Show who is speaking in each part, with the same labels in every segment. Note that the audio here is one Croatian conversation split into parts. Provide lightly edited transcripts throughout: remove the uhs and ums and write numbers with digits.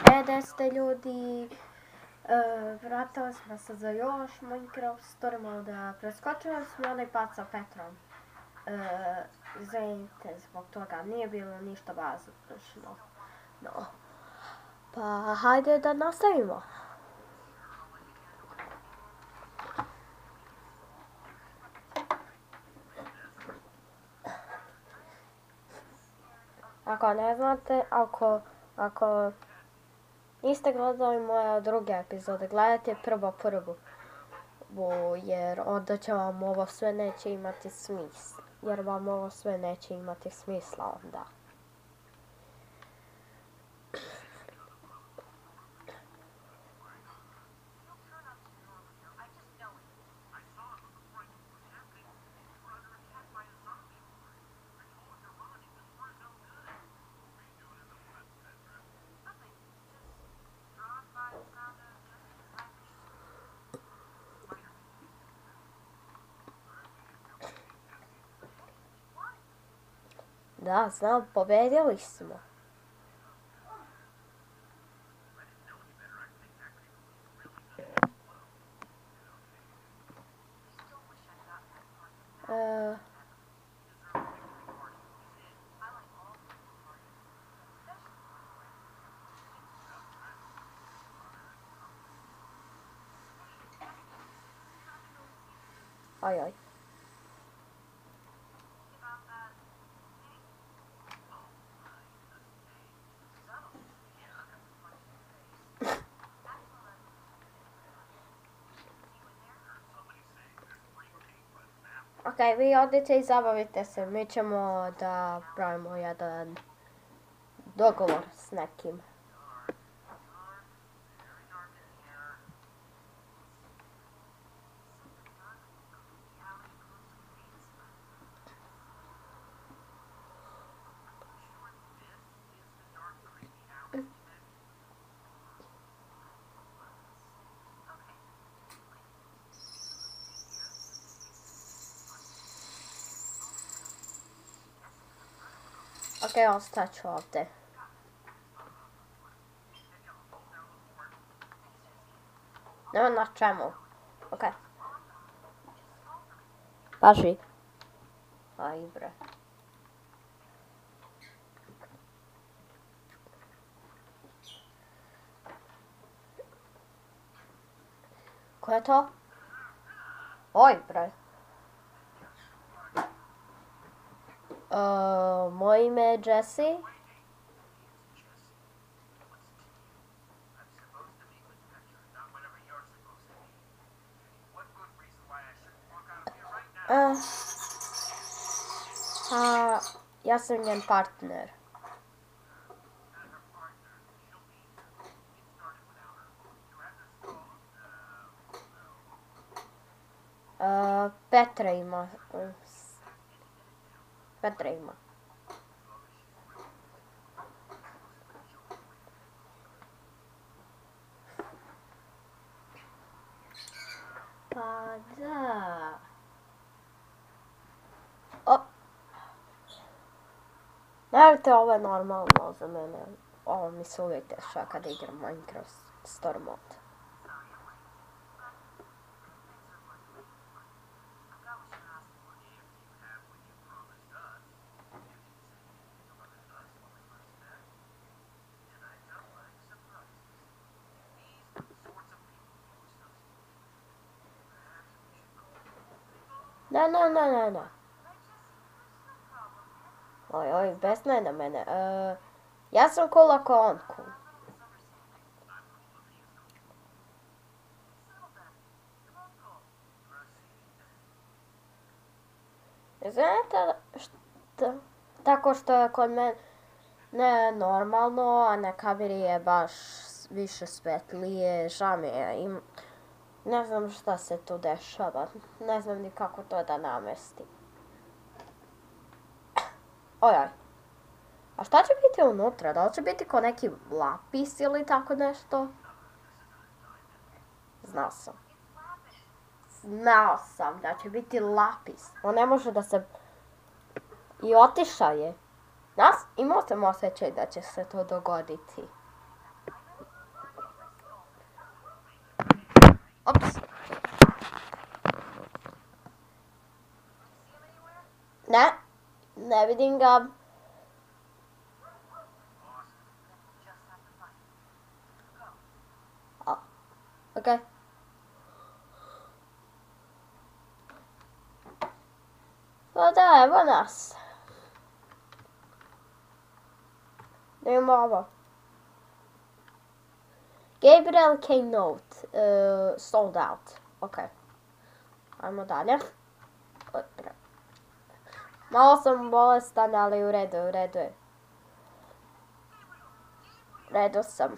Speaker 1: Gdje ste ljudi? Vratili smo se za još Minecraft Story Mode. Preskočili smo onaj pad sa Petrom. Izvinite zbog toga, nije bilo ništa bazično. No. Pa hajde da nastavimo. Ako ne znate, ako niste gledali moje druge epizode, gledajte prvu, jer onda će vam ovo sve neće imati smisla. Onda. Da, znam, pobedili smo. Oj. Ok, vi odite i zabavite se, mi ćemo da pravimo jedan dogovor s nekim. Ok, ostat ću ovdje. Nema na čemu. Ok. Paži. Aj bre. Ko je to? Oj bre. Moje ime je Jesse. Ja sam njen partner. Petra ima. Pa da. Naravite, ovo je normalno za mene. Ovo mi se uvijek dešava kada igram Minecraft Story Mode. Ne. Oj, bez mene. Ja sam cool ako on cool. Znate što? Tako što je kod mene normalno, a na kameri je baš više svetlije, žamije. Ne znam šta se tu dešava. Ne znam ni kako to da namestim. Ojoj. A šta će biti unutra? Da li će biti ko neki lapis ili tako nešto? Znao sam da će biti lapis. On ne može da se... I otišao je. Imao sam osjećaj da će se to dogoditi. Ne, ne vidim ga. Okej. Pa da, evo nas. Idemo ovo. Gabriel K. Note. Sold out. Ok. Ajmo dalje. Malo sam bolestan, ali u redu je. U redu sam.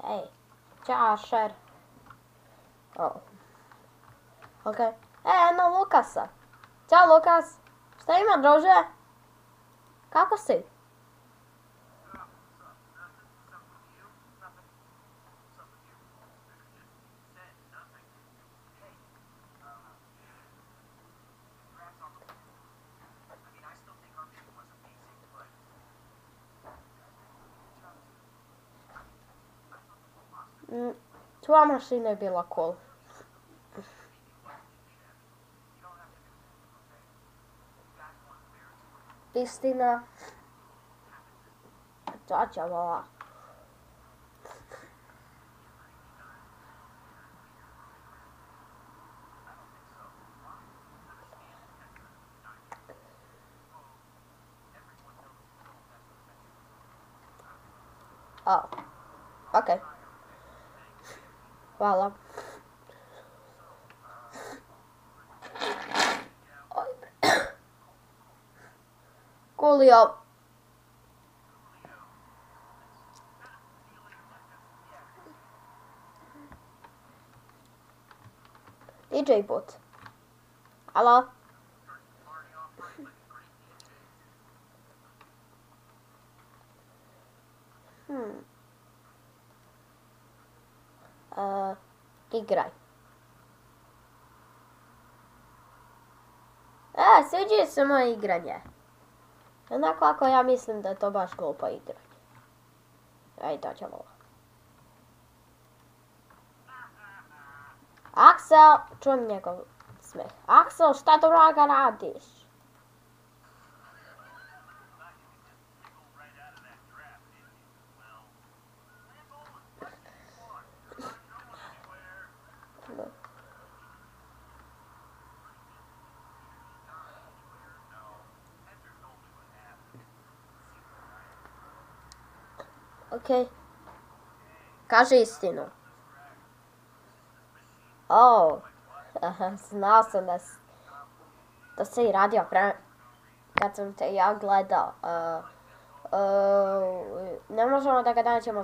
Speaker 1: Hej. Ćao, Šer. Oh. Ok. Eno Lukasa. Ćao, Lukas. Šta ima, druže? Kako si? Tvoja mašina je bila cool. Istina. Čača vola. Oh. Ok. Hvala. Coolio. DJ bot. Halo? Igraj. Sviđa se moje igranje. Onako ako ja mislim da je to baš glupo igranje. Ej, to ćemo. Aksel, čujem njegov smeh. Aksel, šta draga radiš? Okej. Kaži istinu. Znao sam da si i radio kad sam te ja gledao. Ne možemo da ga nađemo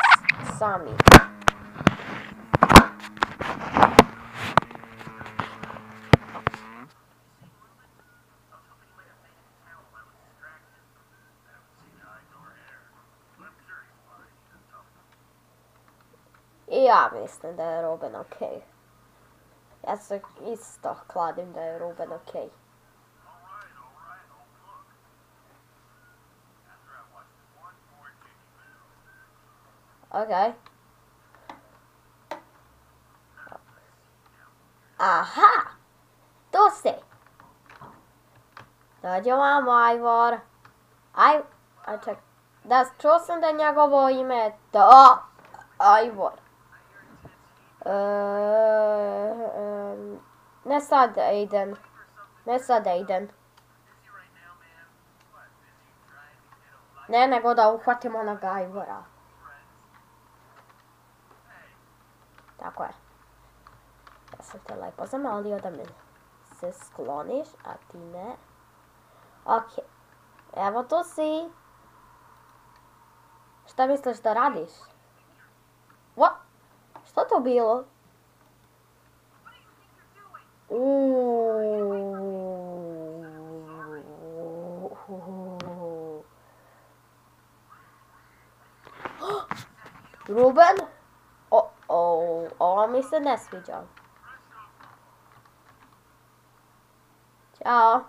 Speaker 1: sami. I ja mislim da je Ruben okej. Ja se isto kladim da je Ruben okej. Okej. Aha! Tu si! Dođi vamo, Ajvor. Ček. Da, čuo sam da je njegovo ime Ajvor. Ne sad, Aiden. Ne sad, Aiden. Ne, nego da uhvatimo onog Ajvora. Tako je. Ja sam te lepo zamolio da mi se skloniš, a ti ne. Ok. Evo tu si. Šta misliš da radiš? What? Što to bilo? Ruben? Ovo mi se ne sviđa. Ćao.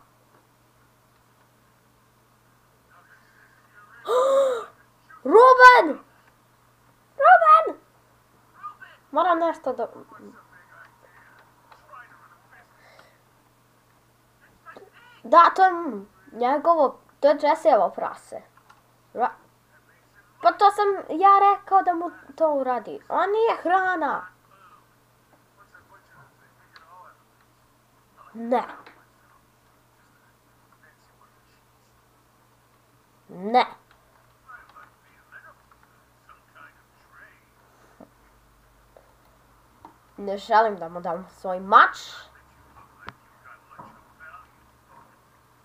Speaker 1: Moram nešto da... Da, to je njegovo, to je Jessejevo prase. Pa to sam ja rekao da mu to uradi. On nije hrana. Ne. Ne. Ne želim da mu dam svoj mač.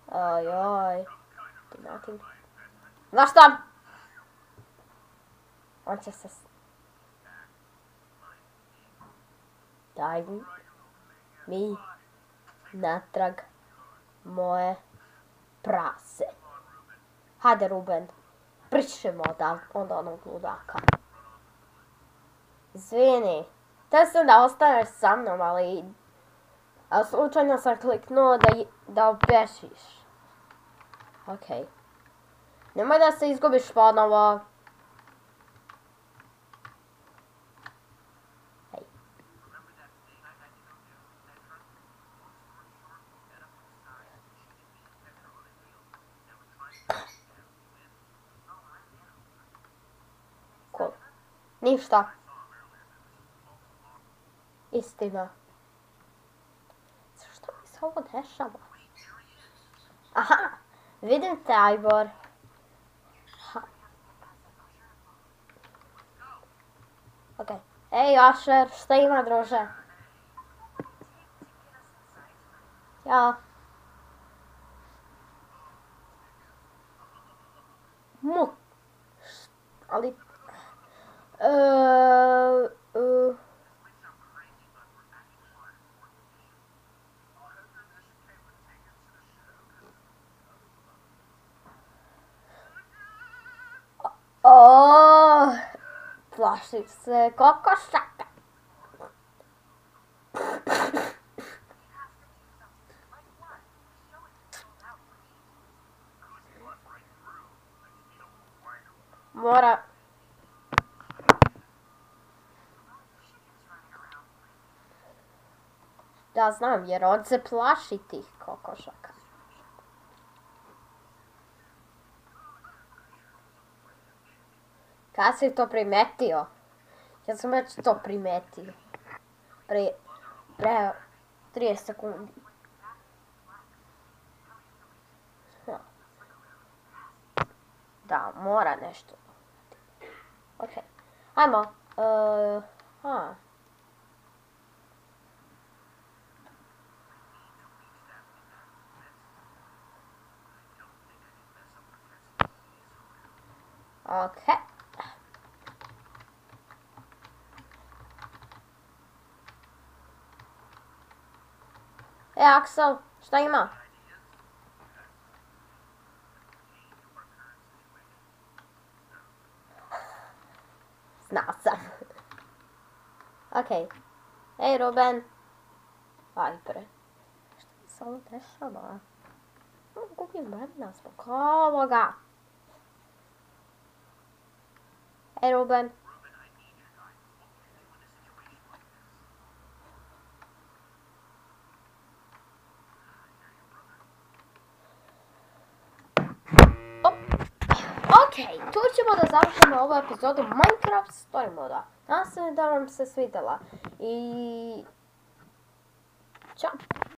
Speaker 1: Ojoj. Znaš šta? On će se... Daj mi natrag moje prase. Hajde, Ruben. Pričemo od onog ludaka. Izvini. Te sam da ostaneš sa mnom, ali slučajno sam kliknuo da obešiš. Okej. Nemoj da se izgubiš ponovo. Hej. Cool. Ništa. Istina. Što mi se ovo dešava? Aha, vidim te, Ajbor. Okej. Ej, Asher, šta ima, druže? Ja. Ali... Plašim se kokošaka. Mora... Da, znam, jer on se plaši tih kokošaka. Kad si to primetio? Ja sam već to primetio. Pre 30 sekundi. Da, mora nešto. Okej. Ajmo. Okej. Axel, šta ima? Znao sam. Okej. Ej, Ruben. Ajde. Šta se ovo dešava? Gubim vremena zbog ovoga. Ej, Ruben. Okej, tu ćemo da završimo ovu epizodu Minecraft Story Moda. Nadam se da vam se svidjela. I... Ćao!